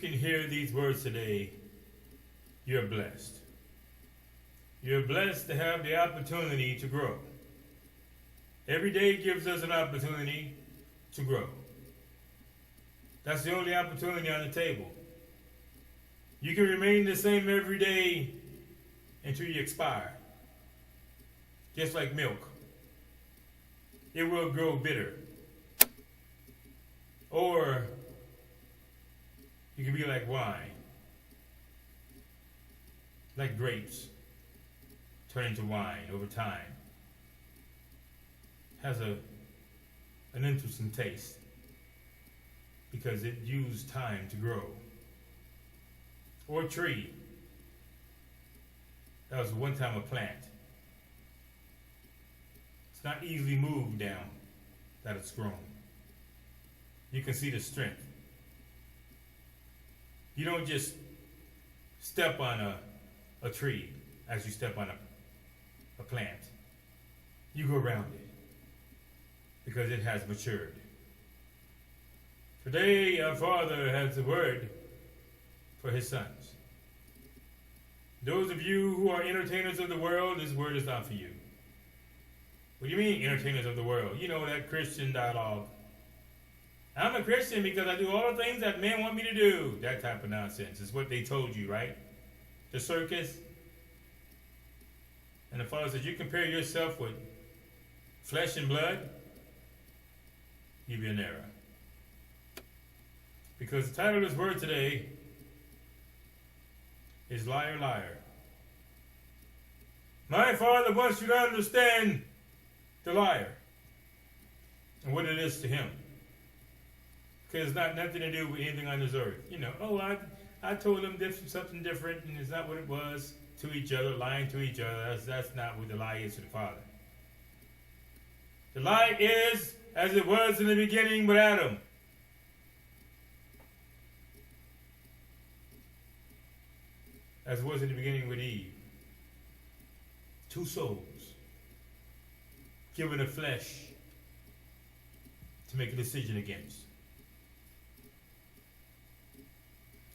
can hear these words today, you're blessed. You're blessed to have the opportunity to grow. Every day gives us an opportunity to grow. That's the only opportunity on the table. You can remain the same every day until you expire. Just like milk. It will grow bitter. Or you can be like wine. Like grapes. Turn into wine over time. Has an interesting taste. Because it used time to grow. Or a tree. That was one time a plant. It's not easily moved down that it's grown. You can see the strength. You don't just step on a tree as you step on a plant. You go around it because it has matured. Today, our Father has a word for his sons. Those of you who are entertainers of the world, this word is not for you. What do you mean, entertainers of the world? You know, that Christian dialogue. I'm a Christian because I do all the things that men want me to do. That type of nonsense is what they told you, right? The circus. And the Father says, you compare yourself with flesh and blood, you'll be in error. Because the title of this word today is Liar, Liar. My Father wants you to understand the liar and what it is to him. Because it's not nothing to do with anything on this earth. You know, I told them something different and it's not what it was to each other, lying to each other. That's not what the lie is to the Father. The lie is as it was in the beginning with Adam. As it was in the beginning with Eve. Two souls given a flesh to make a decision against.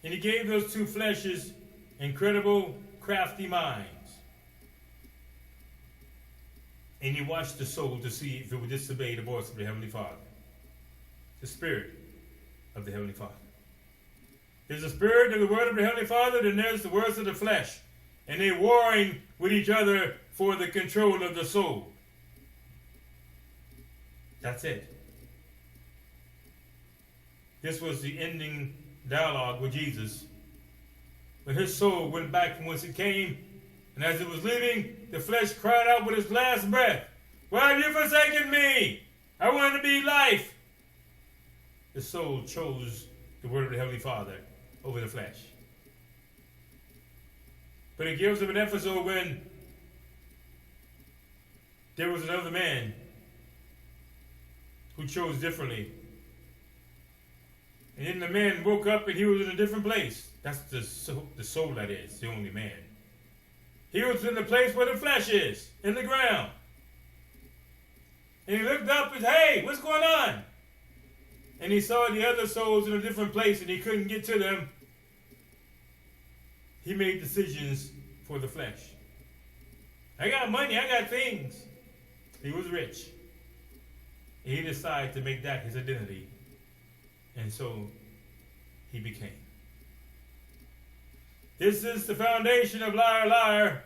And he gave those two fleshes incredible, crafty minds. And he watched the soul to see if it would disobey the voice of the Heavenly Father. The Spirit of the Heavenly Father. There's the Spirit of the Word of the Heavenly Father, then there's the words of the flesh. And they're warring with each other for the control of the soul. That's it. This was the ending dialogue with Jesus. When his soul went back from whence it came, and as it was leaving, the flesh cried out with its last breath, "Why have you forsaken me? I want to be life." The soul chose the word of the Heavenly Father over the flesh. But it gives him an episode when there was another man who chose differently. And then the man woke up and he was in a different place. That's the soul that is, the only man. He was in the place where the flesh is, in the ground. And he looked up and said, "Hey, what's going on?" And he saw the other souls in a different place and he couldn't get to them. He made decisions for the flesh. I got money, I got things. He was rich. And he decided to make that his identity. And so he became. This is the foundation of Liar, Liar.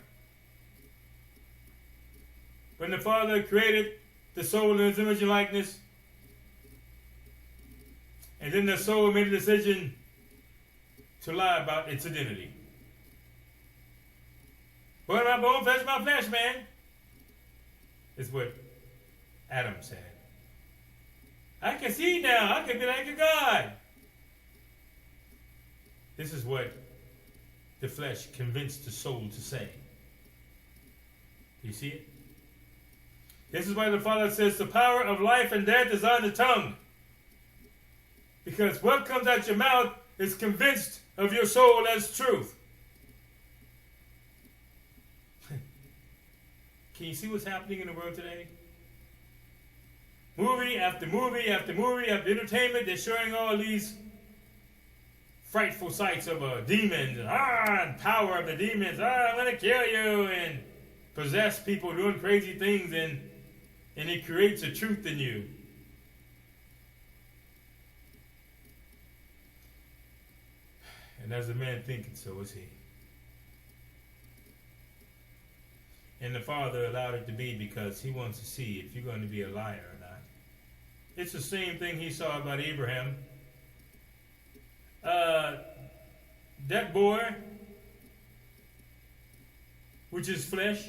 When the Father created the soul in his image and likeness, and then the soul made a decision to lie about its identity. Bone of my bone, flesh of my flesh, man. Is what Adam said. I can see now. I can be like a God. This is what the flesh convinced the soul to say. You see it? This is why the Father says the power of life and death is on the tongue. Because what comes out your mouth is convinced of your soul as truth. Can you see what's happening in the world today? Movie after movie after movie after entertainment, they're showing all these frightful sights of demons and power of the demons. I'm going to kill you, and possess people doing crazy things, and it creates a truth in you. And as a man thinketh, so is he. And the Father allowed it to be because he wants to see if you're going to be a liar or not. It's the same thing he saw about Abraham. That boy, which is flesh,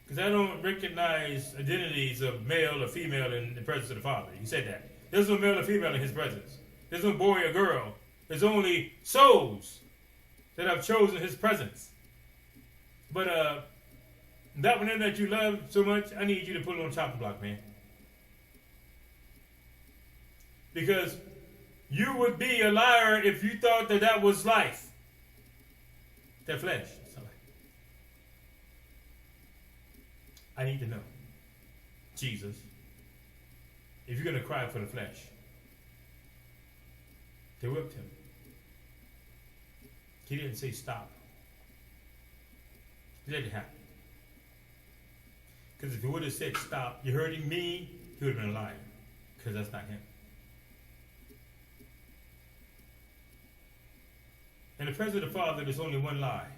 because I don't recognize identities of male or female in the presence of the Father. He said that. There's no male or female in his presence. There's no boy or girl. There's only souls that have chosen his presence. But that one that you love so much, I need you to put it on chopping block, man. Because you would be a liar if you thought that that was life. That flesh. I need to know. Jesus, if you're going to cry for the flesh, they whipped him. He didn't say stop. He let it happen. Because if he would have said stop, you're hurting me, he would have been a liar. Because that's not him. In the presence of the Father, there's only one lie.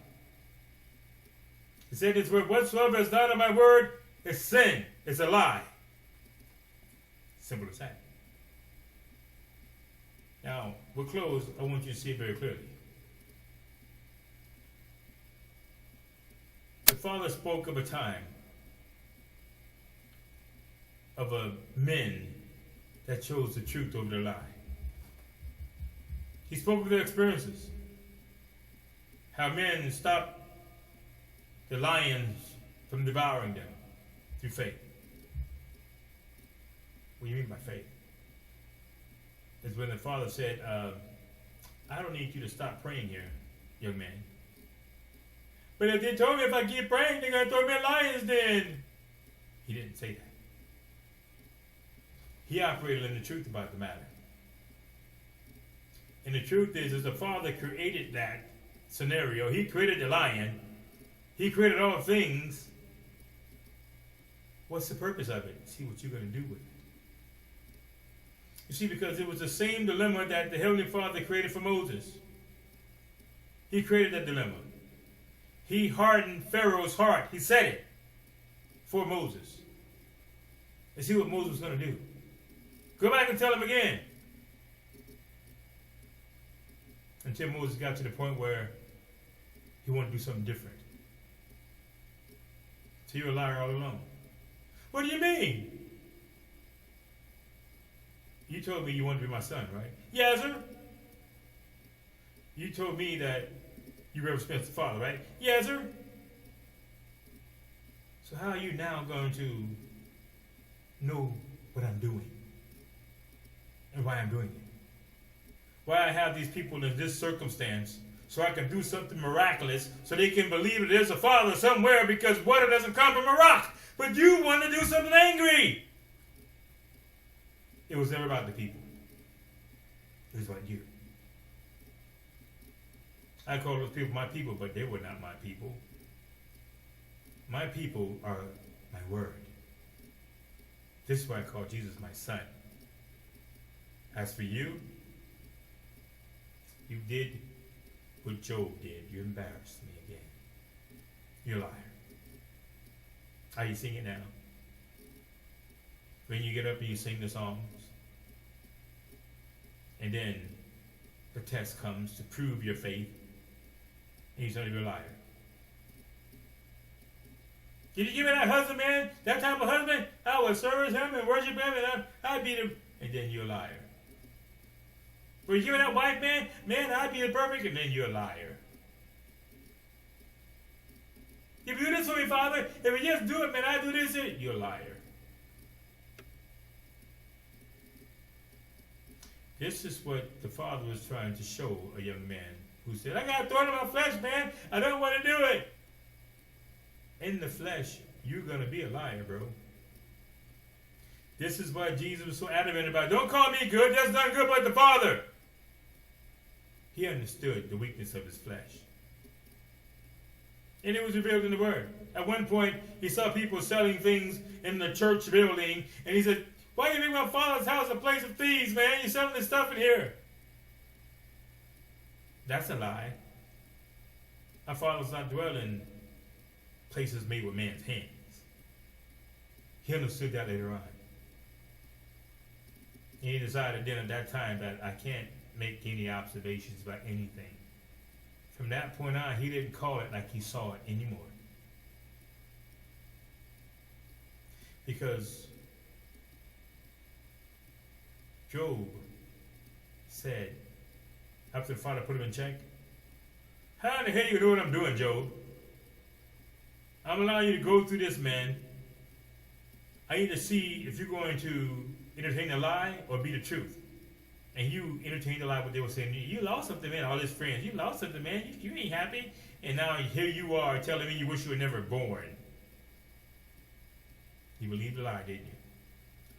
He said this word, whatsoever is not of my word is sin. It's a lie. Simple as that. Now, we'll close. I want you to see it very clearly. The Father spoke of a time of men that chose the truth over the lie. He spoke of their experiences. How men stopped the lions from devouring them through faith. What do you mean by faith? It's when the Father said, I don't need you to stop praying here, young man. But if they told me if I keep praying, they're going to throw me a lion's den. He didn't say that. He operated in the truth about the matter. And the truth is the Father created that scenario. He created the lion. He created all things. What's the purpose of it? See what you're going to do with it. You see, because it was the same dilemma that the Heavenly Father created for Moses. He created that dilemma. He hardened Pharaoh's heart. He said it for Moses. And see what Moses was going to do. Go back and tell him again. Until Moses got to the point where he wanted to do something different. So you're a liar all along. What do you mean? You told me you wanted to be my son, right? Yes, sir. You told me that you represent the Father, right? Yes, sir. So how are you now going to know what I'm doing? And why I'm doing it? Why I have these people in this circumstance so I can do something miraculous so they can believe that there's a Father somewhere, because water doesn't come from a rock. But you want to do something angry. It was never about the people. It was about you. I call those people my people, but they were not my people. My people are my word. This is why I call Jesus my son. As for you, you did what Job did. You embarrassed me again. You're a liar. How you sing it now? When you get up and you sing the songs, and then the test comes to prove your faith, and you say you're a liar. Did you give me that husband, man? That type of husband? I would service him and worship him, and I'd be the... And then you're a liar. Were you giving that wife, man? Man, I'd be the perfect, and then you're a liar. If you do this for me, Father, if you just do it, man, I do this, you're a liar. This is what the Father was trying to show a young man who said, I got to throw it in my flesh, man. I don't want to do it. In the flesh, you're going to be a liar, bro. This is why Jesus was so adamant about, don't call me good, that's not good but the Father. He understood the weakness of his flesh. And it was revealed in the Word. At one point, he saw people selling things in the church building, and he said, "Why do you make my father's house a place of thieves, man? You're selling this stuff in here." That's a lie. Our Father does not dwell in places made with man's hands. He understood that later on. And he decided then at that time that I can't make any observations about anything. From that point on, he didn't call it like he saw it anymore. Because Job said, after the Father put him in check, "How in the hell you know what I'm doing, Job? I'm allowing you to go through this, man. I need to see if you're going to entertain the lie or be the truth." And you entertained the lie, what they were saying. You lost something, man. All his friends. You lost something, man. You ain't happy. And now here you are telling me you wish you were never born. You believed the lie, didn't you?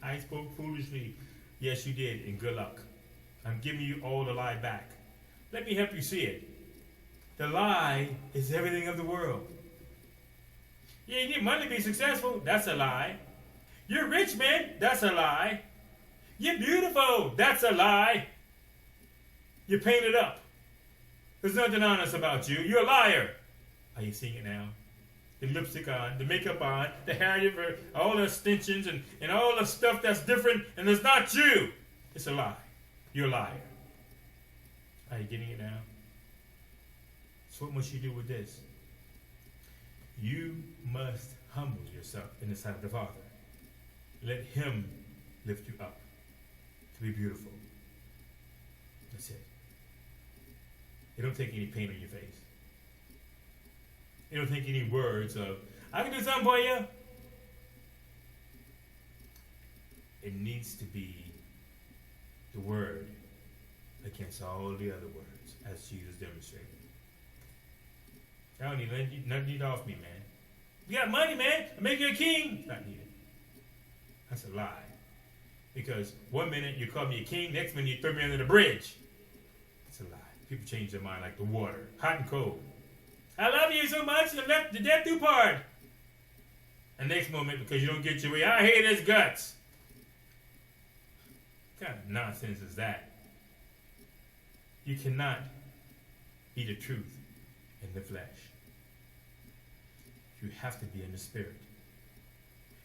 I spoke foolishly. Yes, you did. And good luck. I'm giving you all the lie back. Let me help you see it. The lie is everything of the world. Yeah, you need money to be successful. That's a lie. You're rich, man. That's a lie. You're beautiful. That's a lie. You're painted up. There's nothing honest about you. You're a liar. Are you seeing it now? The lipstick on, the makeup on, the hair, all the extensions and all the stuff that's different, and it's not you. It's a lie. You're a liar. Are you getting it now? So what must you do with this? You must humble yourself in the sight of the Father. Let Him lift you up to be beautiful. That's it. It don't take any pain on your face. It don't take any words of, "I can do something for you." It needs to be the word against all the other words, as Jesus demonstrated. I don't need nothing off me, man. You got money, man. I'll make you a king. It's not needed. That's a lie. Because one minute you call me a king, next minute you throw me under the bridge. It's a lie. People change their mind like the water, hot and cold. "I love you so much, and let the death do part." And next moment, because you don't get your way, "I hate his guts." What kind of nonsense is that? You cannot be the truth in the flesh. You have to be in the spirit.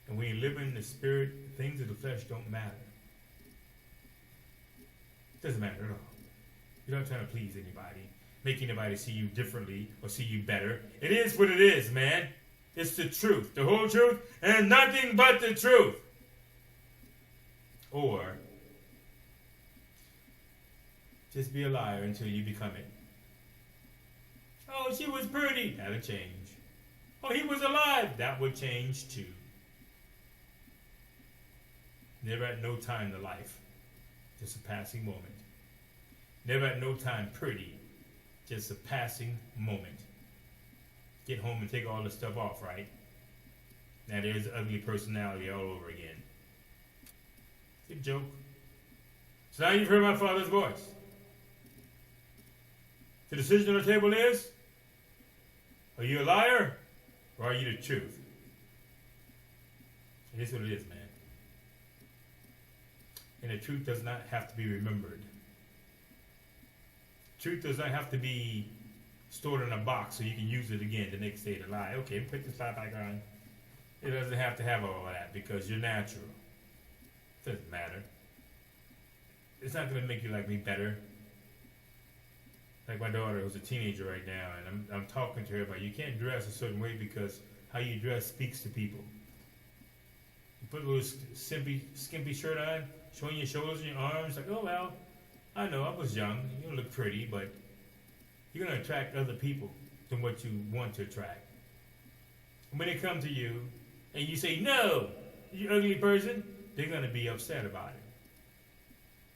And when you live in the spirit, things of the flesh don't matter. It doesn't matter at all. You're not trying to please anybody, make anybody see you differently or see you better. It is what it is, man. It's the truth, the whole truth, and nothing but the truth. Or just be a liar until you become it. "Oh, she was pretty." That'll change. "Oh, he was alive." That would change too. Never at no time to life. Just a passing moment. Never at no time pretty. Just a passing moment. Get home and take all the stuff off, right? Now there's ugly personality all over again. It's a joke. So now you've heard my Father's voice. The decision on the table is, are you a liar or are you the truth? It is what it is, man. And the truth does not have to be remembered. Truth does not have to be stored in a box so you can use it again the next day to lie. Okay, put this lie back on. It doesn't have to have all of that because you're natural. It doesn't matter. It's not going to make you like me better. Like my daughter who's a teenager right now, and I'm talking to her about you can't dress a certain way because how you dress speaks to people. You put a little skimpy shirt on, showing your shoulders and your arms, like, "Oh well, I know I was young, you don't look pretty, but you're going to attract other people than what you want to attract." And when they come to you and you say, "No, you ugly person," they're going to be upset about it.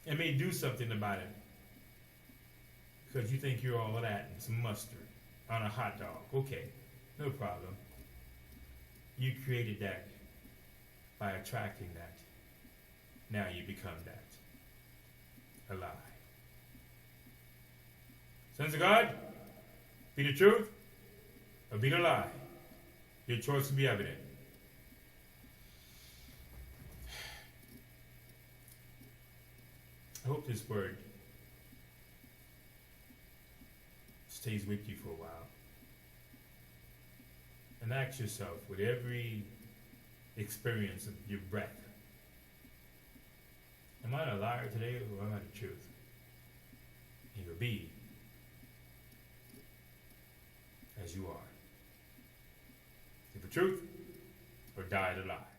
And may do something about it. Because you think you're all of that and some mustard on a hot dog. Okay, no problem. You created that by attracting that. Now you become that. A lie. Sons of God, be the truth or be the lie. Your choice will be evident. I hope this word stays with you for a while. And ask yourself, with every experience of your breath, am I a liar today or am I the truth? And you'll be as you are. Be the truth or die the lie.